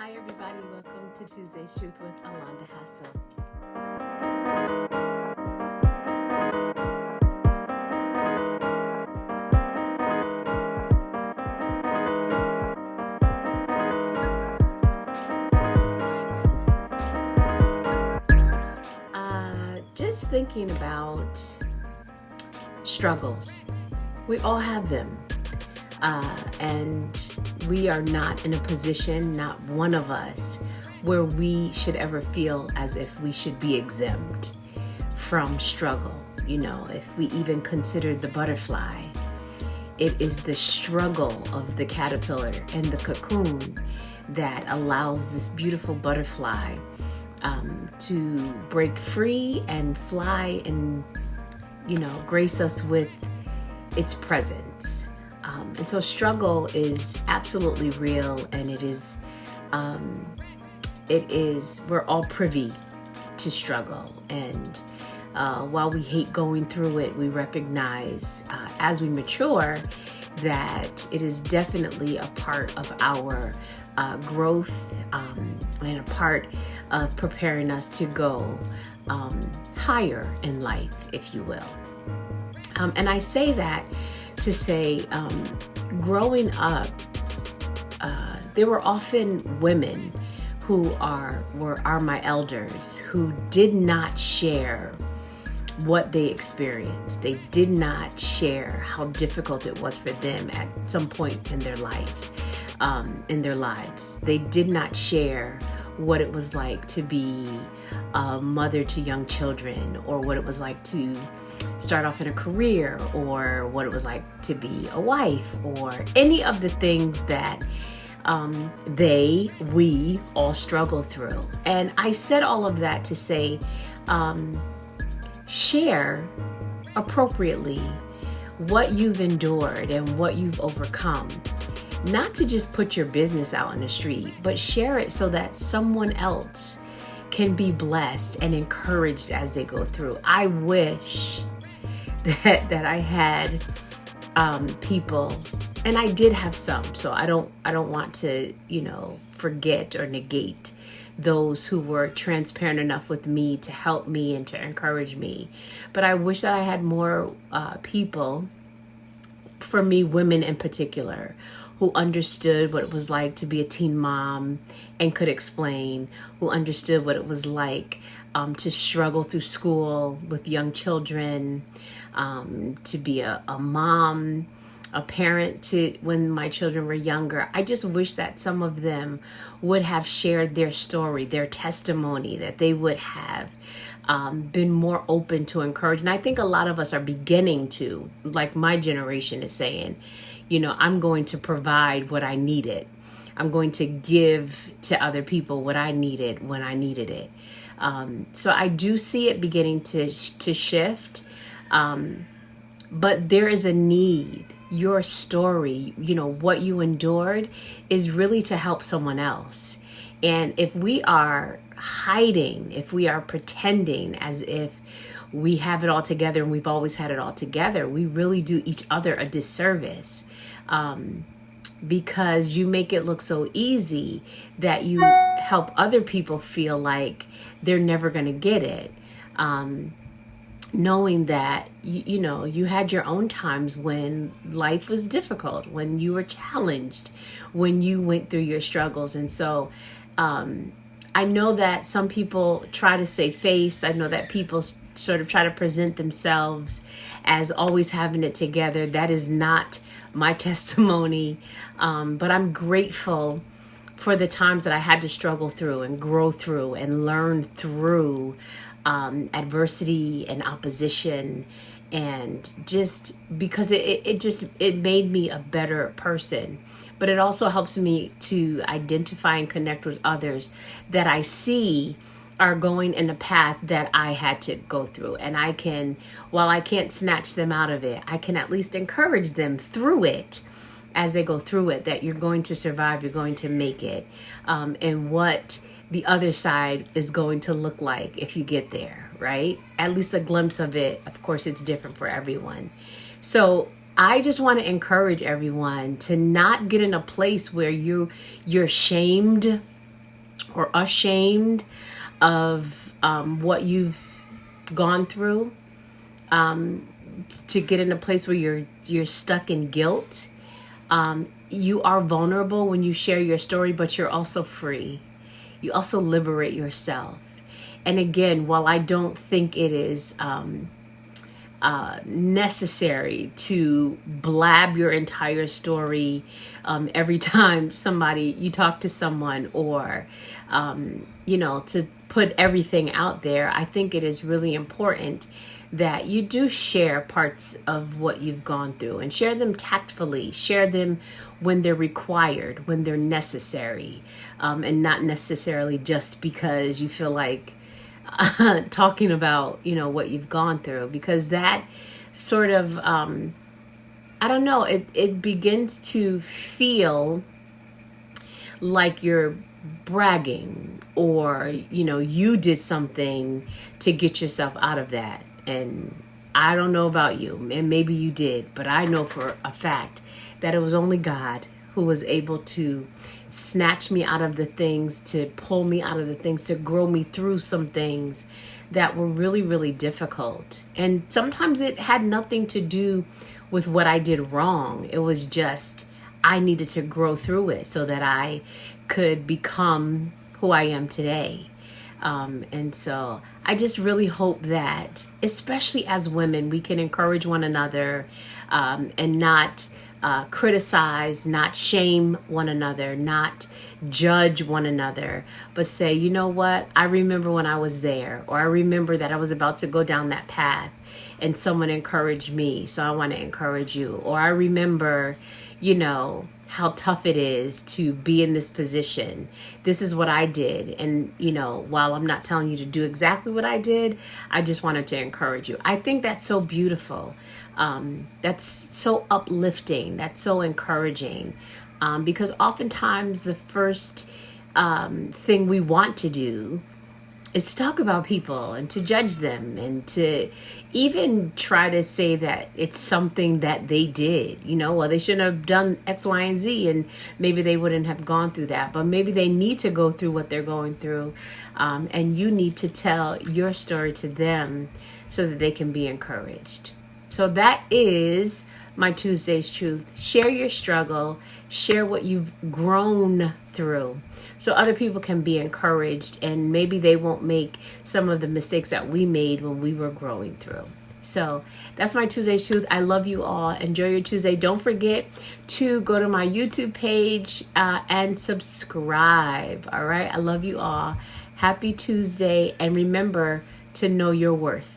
Hi, everybody. Welcome to Tuesday's Truth with Alonda Hassel. Just thinking about struggles. We all have them. And we are not in a position, not one of us, where we should ever feel as if we should be exempt from struggle. You know, if we even consider the butterfly, it is the struggle of the caterpillar and the cocoon that allows this beautiful butterfly to break free and fly and, grace us with its presence. And so struggle is absolutely real, and we're all privy to struggle. And while we hate going through it, we recognize as we mature that it is definitely a part of our growth and a part of preparing us to go higher in life, if you will. And I say that to say, growing up, there were often women who are my elders who did not share what they experienced. They did not share how difficult it was for them at some point in their life, in their lives. They did not share what it was like to be a mother to young children, or what it was like to start off in a career, or what it was like to be a wife, or any of the things that we all struggle through. And I said all of that to say, share appropriately what you've endured and what you've overcome. Not to just put your business out in the street, but share it so that someone else can be blessed and encouraged as they go through. I wish that I had people, and I did have some, so I don't want to forget or negate those who were transparent enough with me to help me and to encourage me. But I wish that I had more people, for me, women in particular, who understood what it was like to be a teen mom and could explain, who understood what it was like to struggle through school with young children, to be a mom, a parent to when my children were younger. I just wish that some of them would have shared their story, their testimony, that they would have been more open to encourage. And I think a lot of us are beginning to, like my generation is saying, I'm going to provide what I needed. I'm going to give to other people what I needed when I needed it. So I do see it beginning to shift. But there is a need. Your story, what you endured, is really to help someone else. And if we are hiding, if we are pretending as if we have it all together and we've always had it all together, we really do each other a disservice, because you make it look so easy that you help other people feel like they're never going to get it. Knowing that, you had your own times when life was difficult, when you were challenged, when you went through your struggles. And so I know that some people try to save face. I know that people sort of try to present themselves as always having it together. That is not my testimony. But I'm grateful for the times that I had to struggle through and grow through and learn through adversity and opposition, and just because it made me a better person. But it also helps me to identify and connect with others that I see are going in the path that I had to go through. And I can, while I can't snatch them out of it, I can at least encourage them through it as they go through it, that you're going to survive, you're going to make it, and what the other side is going to look like if you get there, right? At least a glimpse of it. Of course, it's different for everyone. So I just want to encourage everyone to not get in a place where you're shamed or ashamed of what you've gone through, to get in a place where you're stuck in guilt. You are vulnerable when you share your story, but you're also free. You also liberate yourself. And again, while I don't think it is necessary to blab your entire story every time you talk to someone, or to put everything out there, I think it is really important that you do share parts of what you've gone through, and share them tactfully, share them when they're required, when they're necessary, and not necessarily just because you feel like talking about, what you've gone through, because that sort of, I don't know, it begins to feel like you're bragging, or, you did something to get yourself out of that. And I don't know about you, and maybe you did, but I know for a fact that it was only God who was able to snatch me out of the things, to pull me out of the things, to grow me through some things that were really, really difficult. And sometimes it had nothing to do with what I did wrong. It was just, I needed to grow through it so that I could become who I am today. And so I just really hope that, especially as women, we can encourage one another, and not criticize, not shame one another, not judge one another, but say, you know what, I remember when I was there, or I remember that I was about to go down that path and someone encouraged me, so I want to encourage you. Or I remember, how tough it is to be in this position. This is what I did. And, while I'm not telling you to do exactly what I did, I just wanted to encourage you. I think that's so beautiful. That's so uplifting. That's so encouraging. Because oftentimes the first thing we want to do is to talk about people and to judge them, and to even try to say that it's something that they did, well, they shouldn't have done X, Y, and Z, and maybe they wouldn't have gone through that, but maybe they need to go through what they're going through, and you need to tell your story to them so that they can be encouraged. So that is my Tuesday's truth. Share your struggle, share what you've grown through, so other people can be encouraged, and maybe they won't make some of the mistakes that we made when we were growing through. So that's my Tuesday's truth. I love you all. Enjoy your Tuesday. Don't forget to go to my YouTube page and subscribe. All right. I love you all. Happy Tuesday. And remember to know your worth.